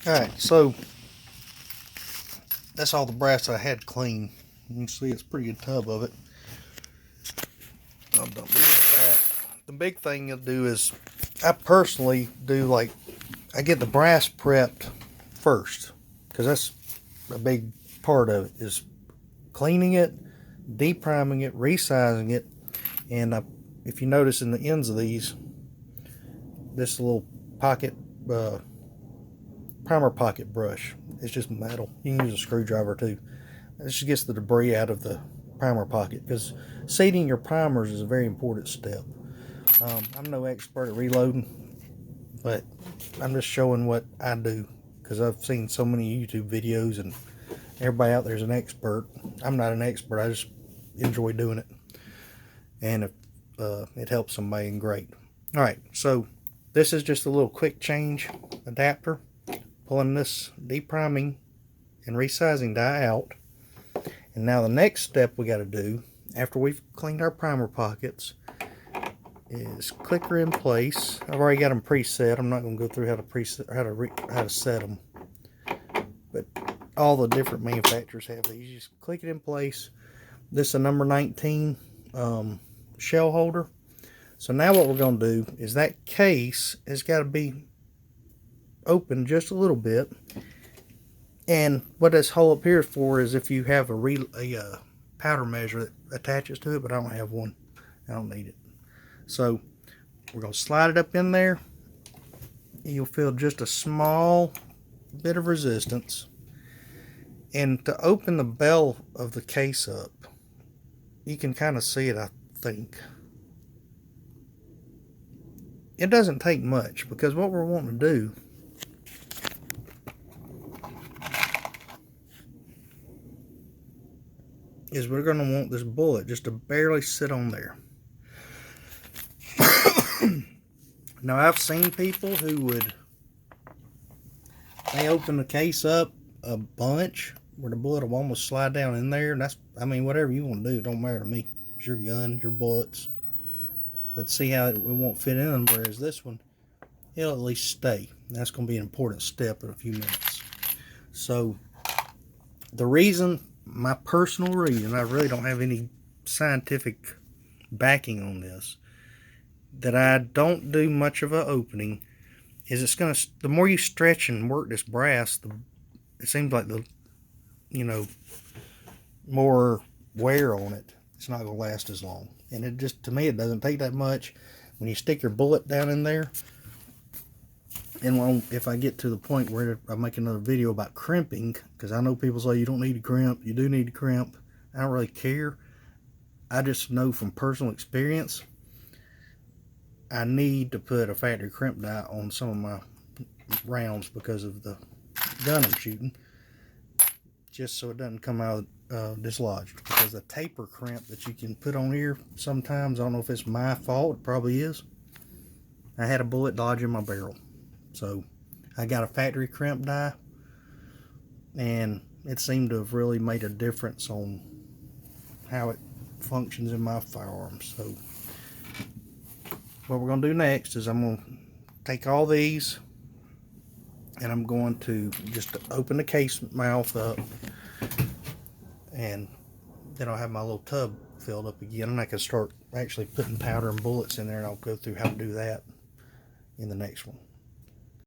Alright, so that's all the brass I had clean. You can see it's a pretty good tub of it. I'll dump these back. The big thing you'll do is, I personally do like, I get the brass prepped first, because that's a big part of it, is cleaning it, depriming it, resizing it, and if you notice in the ends of these, this little pocket, primer pocket brush, it's just metal. You can use a screwdriver too. This just gets the debris out of the primer pocket, because seating your primers is a very important step. I'm no expert at reloading, but I'm just showing what I do, because I've seen so many YouTube videos and everybody out there is an expert. I'm not an expert, I just enjoy doing it, and if it helps somebody, and great. Alright, so this is just a little quick change adapter, pulling this depriming and resizing die out. And now the next step we got to do after we've cleaned our primer pockets is clicker in place. I've already got them preset. I'm not going to go through how to preset, how to set them, but all the different manufacturers have these. You just click it in place. This is a number 19 shell holder. So now what we're going to do is, that case has got to be open just a little bit. And what this hole up here is for is if you have a powder measure that attaches to it, but I don't have one. I don't need it. So we're going to slide it up in there. You'll feel just a small bit of resistance. And to open the bell of the case up, you can kind of see it, I think. It doesn't take much, because what we're wanting to do is we're going to want this bullet just to barely sit on there. Now, I've seen people who they open the case up a bunch where the bullet will almost slide down in there. And that's, I mean, whatever you want to do, it don't matter to me. It's your gun, your bullets. But see how it won't fit in them, whereas this one, it'll at least stay. That's going to be an important step in a few minutes. So, the reason, my personal reason, I really don't have any scientific backing on this, that I don't do much of an opening, is it's going to, the more you stretch and work this brass, it seems like the, more wear on it, it's not going to last as long. And it just, to me, it doesn't take that much. When you stick your bullet down in there, and if I get to the point where I make another video about crimping, because I know people say you don't need to crimp, you do need to crimp. I don't really care. I just know from personal experience, I need to put a factory crimp die on some of my rounds because of the gun I'm shooting, just so it doesn't come out dislodged. Because the taper crimp that you can put on here sometimes, I don't know if it's my fault, it probably is. I had a bullet dodge in my barrel, so I got a factory crimp die, and it seemed to have really made a difference on how it functions in my firearms. So what we're going to do next is I'm going to take all these, and I'm going to just open the case mouth up, and then I'll have my little tub filled up again, and I can start actually putting powder and bullets in there, and I'll go through how to do that in the next one.